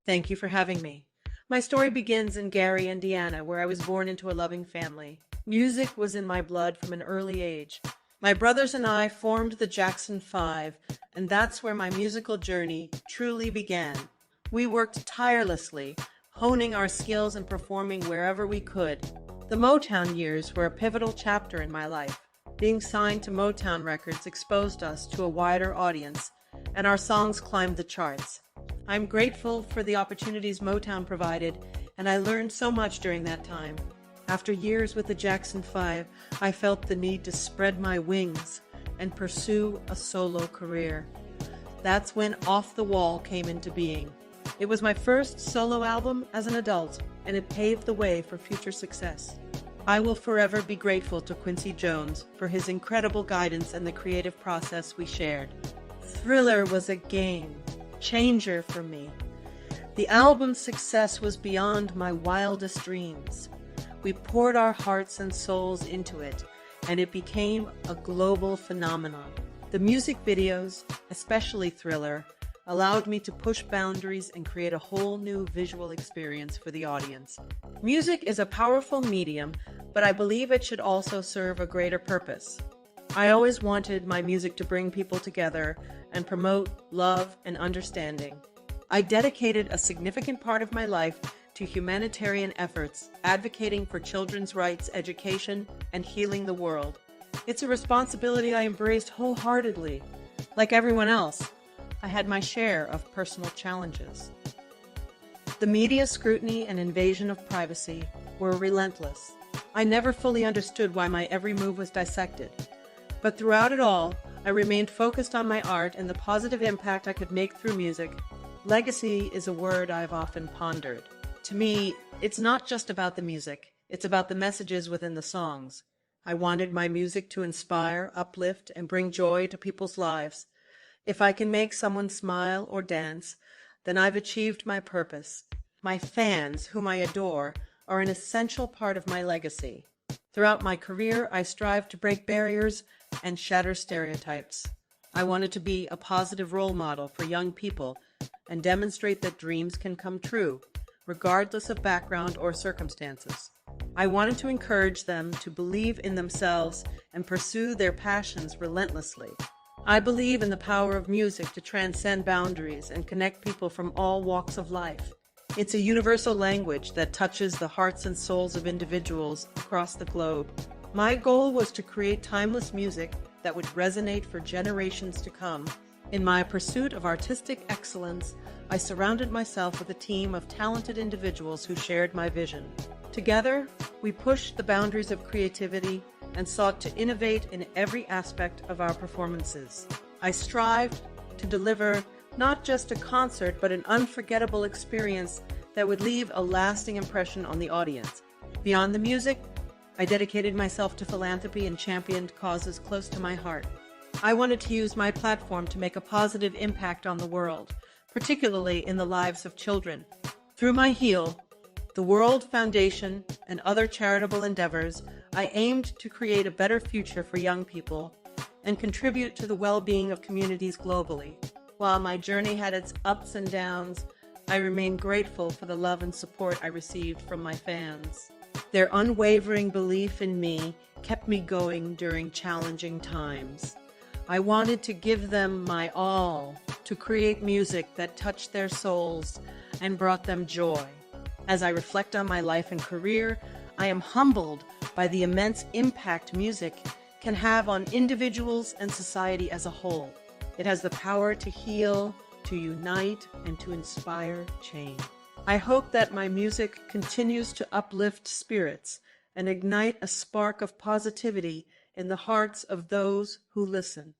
Thank you for having me. My story begins in Gary, Indiana, where I was born into a loving family. Music was in my blood from an early age. My brothers and I formed the Jackson Five, and that's where my musical journey truly began. We worked tirelessly, honing our skills and performing wherever we could. The Motown years were a pivotal chapter in my life. Being signed to Motown Records exposed us to a wider audience, and our songs climbed the charts. I'm grateful for the opportunities Motown provided, and I learned so much during that time. After years with the Jackson Five, I felt the need to spread my wings and pursue a solo career. That's when Off the Wall came into being. It was my first solo album as an adult, and it paved the way for future success. I will forever be grateful to Quincy Jones for his incredible guidance and the creative process we shared. Thriller was a game changer for me. The album's success was beyond my wildest dreams. We poured our hearts and souls into it, and it became a global phenomenon. The music videos, especially Thriller, allowed me to push boundaries and create a whole new visual experience for the audience. Music is a powerful medium, but I believe it should also serve a greater purpose. I always wanted my music to bring people together and promote love and understanding. I dedicated a significant part of my life to humanitarian efforts, advocating for children's rights, education, and healing the world. It's a responsibility I embraced wholeheartedly. Like everyone else, I had my share of personal challenges. The media scrutiny and invasion of privacy were relentless. I never fully understood why my every move was dissected. But throughout it all, I remained focused on my art and the positive impact I could make through music. Legacy is a word I've often pondered. To me, it's not just about the music, it's about the messages within the songs. I wanted my music to inspire, uplift, and bring joy to people's lives. If I can make someone smile or dance, then I've achieved my purpose. My fans, whom I adore, are an essential part of my legacy. Throughout my career, I strived to break barriers and shatter stereotypes. I wanted to be a positive role model for young people and demonstrate that dreams can come true, regardless of background or circumstances. I wanted to encourage them to believe in themselves and pursue their passions relentlessly. I believe in the power of music to transcend boundaries and connect people from all walks of life. It's a universal language that touches the hearts and souls of individuals across the globe. My goal was to create timeless music that would resonate for generations to come. In my pursuit of artistic excellence, I surrounded myself with a team of talented individuals who shared my vision. Together, we pushed the boundaries of creativity and sought to innovate in every aspect of our performances. I strived to deliver not just a concert, but an unforgettable experience that would leave a lasting impression on the audience. Beyond the music, I dedicated myself to philanthropy and championed causes close to my heart. I wanted to use my platform to make a positive impact on the world, particularly in the lives of children. Through my HEAL, the World Foundation, and other charitable endeavors, I aimed to create a better future for young people and contribute to the well-being of communities globally. While my journey had its ups and downs, I remain grateful for the love and support I received from my fans. Their unwavering belief in me kept me going during challenging times. I wanted to give them my all, to create music that touched their souls and brought them joy. As I reflect on my life and career, I am humbled by the immense impact music can have on individuals and society as a whole. It has the power to heal, to unite, and to inspire change. I hope that my music continues to uplift spirits and ignite a spark of positivity in the hearts of those who listen.